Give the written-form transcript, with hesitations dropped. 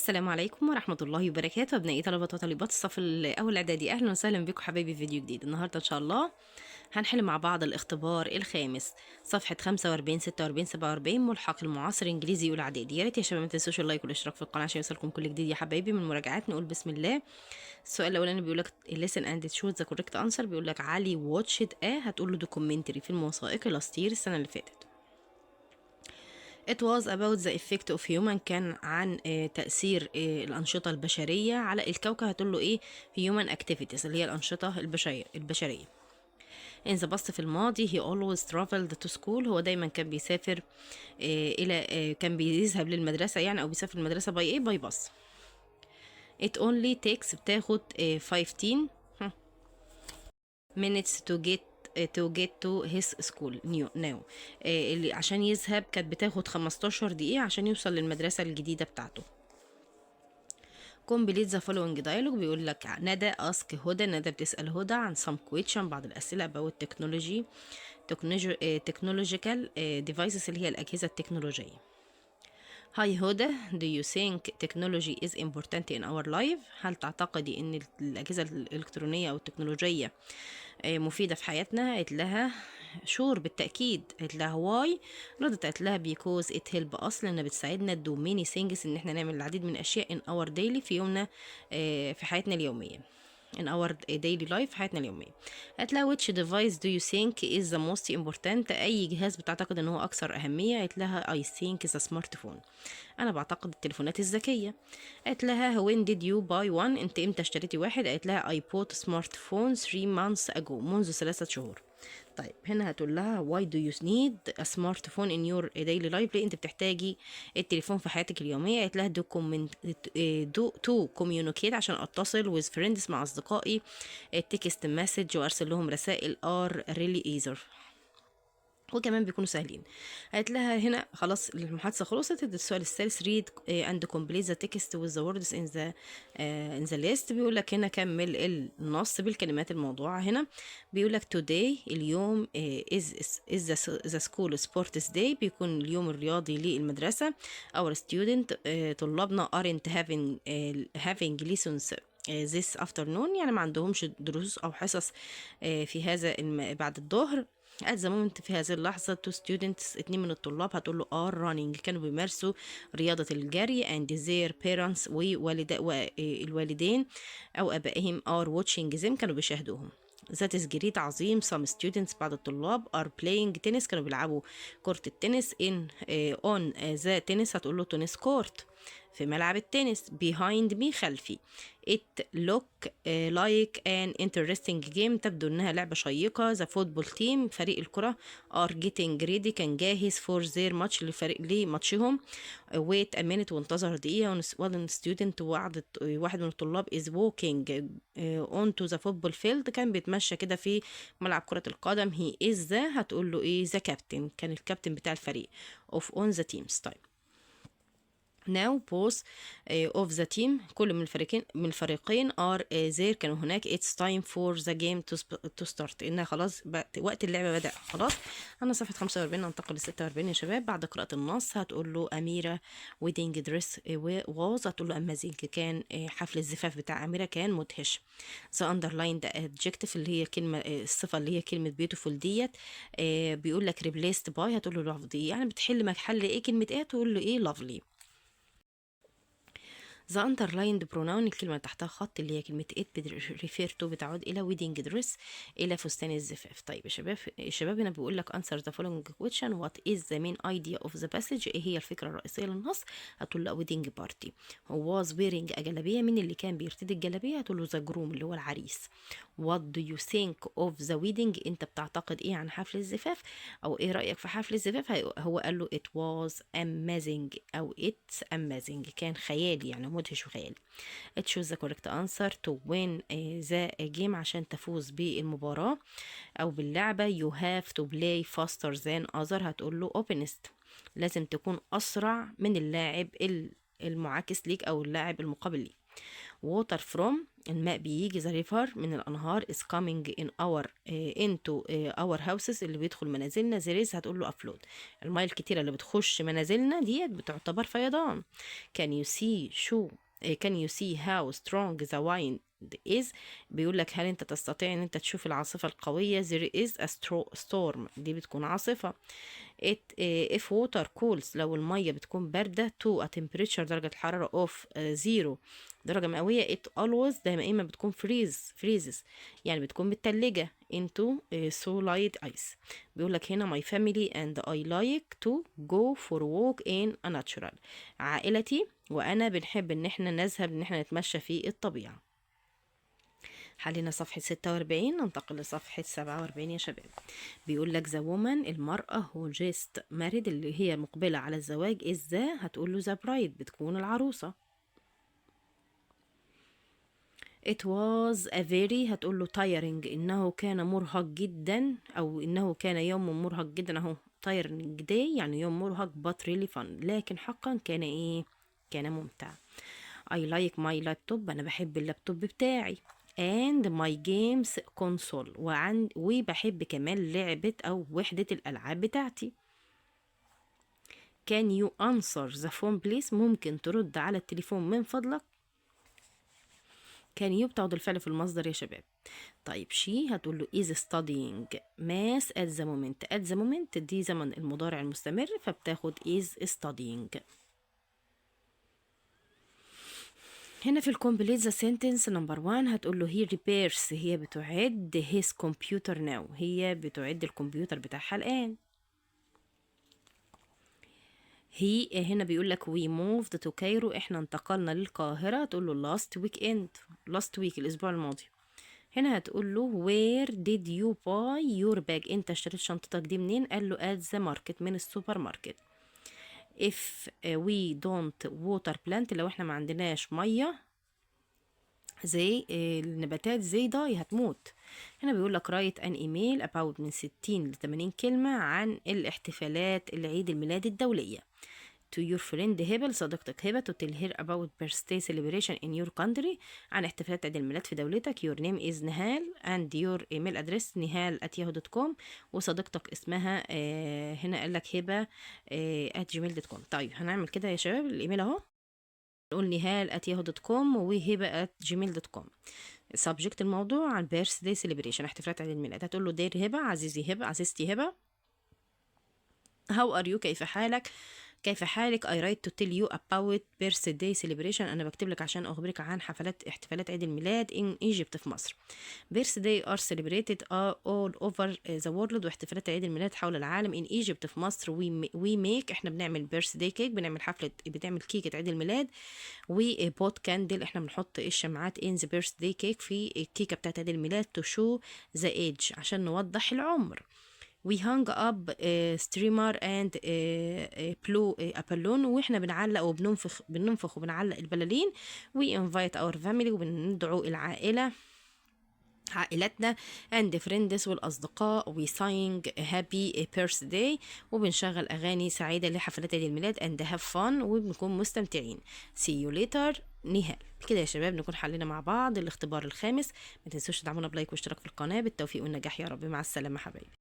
السلام عليكم ورحمة الله وبركاته. أبنائي طلبة وطالبات الصف الأول إعدادي، أهلا وسهلا بكم حبايبي في فيديو جديد. النهاردة إن شاء الله هنحل مع بعض الاختبار الخامس، صفحة 45 46 47، ملحق المعاصر إنجليزي أولى إعدادي. يا ريت يا شباب ما تنسوش اللايك والاشتراك في القناة عشان يوصلكم كل جديد يا حبايبي. من المراجعات نقول بسم الله. السؤال الأولاني بيقول لك listen and choose the correct answer. بيقول لك علي watched هتقول له دوكيومنتري، فيلم وثائقي last year السنة اللي فاتت. It was about the effect of human، كان عن تأثير الأنشطة البشرية على الكوكب. هتقول له إيه؟ human activities اللي هي الأنشطة البشرية. in the past في الماضي he always traveled to school، هو دايما كان بيسافر إلى كان بيذهب للمدرسة يعني، أو بيسافر المدرسة باي إيه؟ باي باص. it only takes بتاخد 15 minutes to get to his school now. اللي عشان يذهب كانت بتاخد 15 دقيقة عشان يوصل للمدرسة الجديدة بتاعته. complete the following dialogue. بيقول لك ندى ask هدى، ندى بتسأل هدى عن some question بعض الأسئلة about technological devices اللي هي الأجهزة التكنولوجية. Hi هدى، do you think technology is important in our life؟ هل تعتقدي ان الأجهزة الإلكترونية أو التكنولوجية مفيدة في حياتنا؟ قالت لها شور بالتأكيد. قالت لها واي، ردت قالت لها because it help us، لأنها بتساعدنا do many things، ان احنا نعمل العديد من الأشياء in our daily في يومنا في حياتنا اليومية in our daily life في حياتنا اليومية. قالت لها which device do you think is the most important؟ أي جهاز بتعتقد إن هو أكثر أهمية؟ قالت لها I think the smartphone، أنا بعتقد التليفونات الذكية. قالت لها when did you buy one؟ أنت إمتى اشتريتي واحد؟ قالت لها I bought smartphone 3 months ago، منذ 3 شهور. طيب هنا هتقول لها why do you need a smartphone in your daily life؟ ليه انت بتحتاجي التليفون في حياتك اليومية؟ قالت لها to communicate، عشان اتصل with friends مع اصدقائي، text message وارسل لهم رسائل are really easier، وكمان بيكونوا سهلين. قالت لها هنا خلاص المحادثة خلصت. السؤال الثالث read and complete the text with the words in the list. بيقول لك هنا كمل النص بالكلمات الموضوعة. هنا بيقول لك today اليوم is the school sports day، بيكون اليوم الرياضي للمدرسة. our student طلابنا aren't having lessons this afternoon، يعني ما عندهمش دروس أو حصص في هذا بعد الظهر. at the moment في هذه اللحظة two students، 2 من الطلاب هتقول له are running، كانوا بيمارسوا رياضة الجري and their parents والوالدين أو أبائهم are watching them، كانوا بيشاهدوهم. that is great، عظيم. some students بعض الطلاب are playing tennis، كانوا بيلعبوا كرة التنس on the tennis، هتقول له tennis court، في ملعب التنس. behind me خلفي. it look like an interesting game، تبدو انها لعبة شيقة. the football team فريق الكرة are getting ready، كان جاهز for their match لماتشهم. wait a minute وانتظر دقيقة. one student واحد من الطلاب is walking onto the football field، كان بيتمشى كده في ملعب كرة القدم. he is هتقول له ايه؟ the captain، كان الكابتن بتاع الفريق of on the teams. طيب now both of the team، كل من الفريقين are there، كانوا هناك. it's time for the game to start، إنها خلاص وقت اللعبة بدأ خلاص. أنا صفحة 45 ننتقل ل 46 يا شباب. بعد قراءة النص هتقول له أميرة wedding dress was، هتقول له amazing، كان حفل الزفاف بتاع أميرة كان مدهش. the underlined adjective اللي هي كلمة الصفة اللي هي كلمة beautiful ديت بيقول لك replaced by، هتقول له lovely، يعني بتحل محل إيه كلمة إيه؟ تقول له إيه؟ lovely. the underlined pronoun الكلمة تحتها خط اللي هي كلمة it refer to بتعود إلى wedding dress، إلى فستان الزفاف. طيب يا شباب هنا بيقول لك answer the following question what is the main idea of the passage؟ إيه هي الفكرة الرئيسية للنص؟ هتقول له wedding party. هو was wearing جلابية، من اللي كان بيرتدي الجلابية؟ هتقول له the groom اللي هو العريس. what do you think of the wedding؟ انت بتعتقد ايه عن حفل الزفاف، او ايه رأيك في حفل الزفاف؟ هو قال له it was amazing او it's amazing، كان خيالي يعني مدهش وخيالي. choose the correct answer to win the game، عشان تفوز بالمباراة او باللعبة. you have to play faster than other، هتقول له openest، لازم تكون اسرع من اللاعب المعاكس ليك او اللاعب المقابل ليك. water from الماء بيجي the river من الأنهار is coming in our into our houses اللي بيدخل منازلنا there is هتقول له upload. الماء الكتيرة اللي بتخش منازلنا ديت بتعتبر فيضان. can you see شو can you see how strong the wind is بيقول لك هل انت تستطيع ان انت تشوف العاصفة القوية there is a storm دي بتكون عاصفة. if water cools لو المية بتكون باردة to a temperature درجة الحرارة of 0 درجة مئوية it always دايما بتكون freezes يعني بتكون متلجة into solid ice. بيقول لك هنا my family and I like to go for walk in a natural عائلتي وأنا بنحب إن احنا نذهب إن احنا نتمشى في الطبيعة. حلينا صفحة 46 ننتقل لصفحة 47 يا شباب. بيقول لك the woman المرأة who just married اللي هي مقبلة على الزواج is the هتقول له the bride بتكون العروسة. it was a very هتقول له tiring إنه كان مرهق جدا أو إنه كان يوم مرهق جدا أهو tiring day يعني يوم مرهق but really fun لكن حقا كان إيه كان ممتع. I like my laptop أنا بحب اللابتوب بتاعي and my games console وبحب كمان لعبة أو وحدة الألعاب بتاعتي. can you answer the phone please ممكن ترد على التليفون من فضلك. can you بتاخد الفعل في المصدر يا شباب. طيب she هتقول له is studying math at the moment دي زمن المضارع المستمر فبتاخد is studying. هنا في الكومبليت ذا سنتنس نمبر 1 هتقول له هي repairs هي بتعد his computer now هي بتعد الكمبيوتر بتاعها الآن. هي هنا بيقول لك we moved to Cairo احنا انتقلنا للقاهرة تقول له last week الأسبوع الماضي. هنا هتقول له where did you buy your bag انت اشتريت شنطتك دي منين قال له at the market من السوبر ماركت. if we don't water plant لو احنا ما عندناش ميه زي النباتات زي داي هتموت. هنا بيقول لك write an email about من 60 ل 80 كلمة عن الاحتفالات العيد الميلاد الدولية to your friend هبة لصديقتك هبة to tell her about birthday celebration in your country عن احتفالات عيد الميلاد في دولتك. your name is نهال and your email address nihal@yahoo.com وصديقتك اسمها هنا قال لك هبة @gmail.com. طيب هنعمل كده يا شباب الإيميل أهو نقول nihal@yahoo.com وهبة @gmail.com. subject الموضوع عن birthday celebration احتفالات عيد الميلاد هتقول له dear هبة عزيزي هبة عزيزتي هبة how are you كيف حالك I write to tell you about birthday celebration أنا بكتب لك عشان أخبرك عن احتفالات عيد الميلاد in Egypt في مصر. birthday are celebrated all over the world واحتفالات عيد الميلاد حول العالم in Egypt في مصر we make احنا بنعمل birthday cake بنعمل كيكة عيد الميلاد و pot candle احنا بنحط الشمعات in the birthday cake في الكيكة بتاعت عيد الميلاد to show the age عشان نوضح العمر. we hung up streamer and a balloon واحنا بنعلق بننفخ وبنعلق البلالين we invite our family وبندعو عائلتنا and friends والأصدقاء we sing happy birthday وبنشغل أغاني سعيدة لحفلات عيد الميلاد and have fun وبنكون مستمتعين. see you later نهال. كده يا شباب نكون حلينا مع بعض الاختبار الخامس. ما تنسوش تدعمونا بلايك واشتراك في القناة. بالتوفيق والنجاح يا رب. مع السلامة حبايبي.